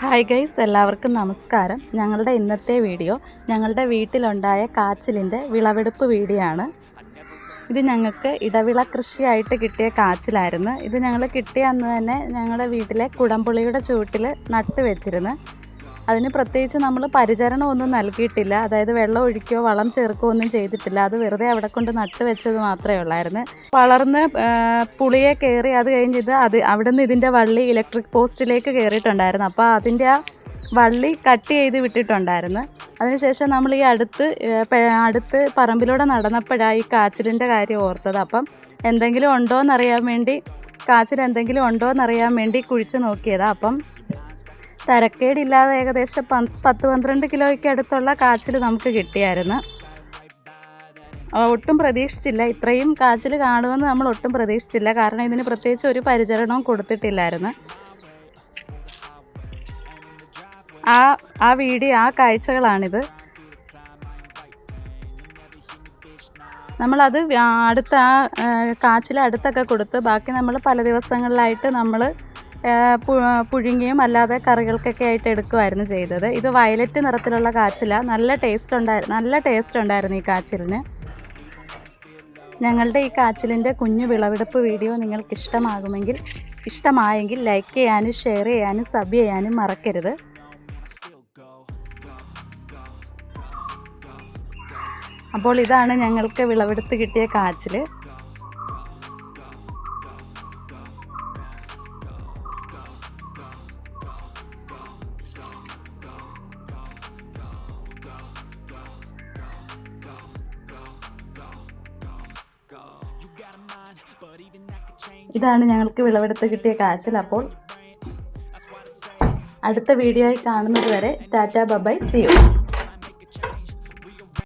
Hi guys, എല്ലാവർക്കും നമസ്കാരം. ഞങ്ങളുടെ ഇന്നത്തെ വീഡിയോ ഞങ്ങളുടെ വീട്ടിലുണ്ടായ കാച്ചിലിൻ്റെ വിളവെടുപ്പ് വീഡിയോ ആണ്. ഇത് ഞങ്ങൾക്ക് ഇടവിള കൃഷിയായിട്ട് കിട്ടിയ കാച്ചിലായിരുന്നു. ഇത് ഞങ്ങൾ കിട്ടിയ അന്ന് തന്നെ ഞങ്ങളുടെ വീട്ടിലെ കുടംപുളിയുടെ ചുവട്ടിൽ നട്ട് വെച്ചിരുന്നു. അതിന് പ്രത്യേകിച്ച് നമ്മൾ പരിചരണമൊന്നും നൽകിയിട്ടില്ല. അതായത് വെള്ളം ഒഴിക്കുകയോ വളം ചേർക്കുകയോ ഒന്നും ചെയ്തിട്ടില്ല. അത് വെറുതെ അവിടെ കൊണ്ട് നട്ട് വെച്ചത് മാത്രമേ ഉള്ളായിരുന്നു. വളർന്ന് പുളിയെ കയറി അത് കഴിഞ്ഞത് അവിടെ നിന്ന് ഇതിൻ്റെ വള്ളി ഇലക്ട്രിക് പോസ്റ്റിലേക്ക് കയറിയിട്ടുണ്ടായിരുന്നു. അപ്പോൾ അതിൻ്റെ ആ വള്ളി കട്ട് ചെയ്ത് വിട്ടിട്ടുണ്ടായിരുന്നു. അതിനുശേഷം നമ്മൾ ഈ അടുത്ത് പറമ്പിലൂടെ നടന്നപ്പോഴാണ് ഈ കാച്ചിലിൻ്റെ കാര്യം ഓർത്തത്. അപ്പം എന്തെങ്കിലും ഉണ്ടോയെന്നറിയാൻ വേണ്ടി കാച്ചിൽ എന്തെങ്കിലും ഉണ്ടോയെന്നറിയാൻ വേണ്ടി കുഴിച്ച് നോക്കിയതാണ്. അപ്പം തരക്കേടില്ലാതെ ഏകദേശം 10-12 കിലോയ്ക്ക് അടുത്തുള്ള കാച്ചിൽ നമുക്ക് കിട്ടിയായിരുന്നു. ഒട്ടും പ്രതീക്ഷിച്ചില്ല, ഇത്രയും കാച്ചിൽ കാണുമെന്ന് നമ്മൾ ഒട്ടും പ്രതീക്ഷിച്ചില്ല. കാരണം ഇതിന് പ്രത്യേകിച്ച് ഒരു പരിചരണവും കൊടുത്തിട്ടില്ലായിരുന്നു. ആ കാഴ്ചകളാണിത്. നമ്മളത് കാച്ചിൽ അടുത്തൊക്കെ കൊടുത്ത് ബാക്കി നമ്മൾ പല ദിവസങ്ങളിലായിട്ട് നമ്മൾ പുഴുങ്ങിയും അല്ലാതെ കറികൾക്കൊക്കെ ആയിട്ട് എടുക്കുമായിരുന്നു ചെയ്തത്. ഇത് വയലറ്റ് നിറത്തിലുള്ള കാച്ചിലാണ്. നല്ല ടേസ്റ്റ് ഉണ്ടായിരുന്നു ഈ കാച്ചിലിന്. ഞങ്ങളുടെ ഈ കാച്ചിലിൻ്റെ കുഞ്ഞു വിളവെടുപ്പ് വീഡിയോ നിങ്ങൾക്ക് ഇഷ്ടമായെങ്കിൽ ലൈക്ക് ചെയ്യാനും ഷെയർ ചെയ്യാനും സബ് ചെയ്യാനും മറക്കരുത്. അപ്പോൾ ഇതാണ് ഞങ്ങൾക്ക് വിളവെടുത്ത് കിട്ടിയ കാച്ചിൽ. ഇതാണ് ഞങ്ങൾക്ക് വിളവെടുത്ത് കിട്ടിയ കാച്ചിൽ. അപ്പോൾ അടുത്ത വീഡിയോയിൽ കാണുന്നത് വരെ ടാറ്റാ ബൈ, സീ യു.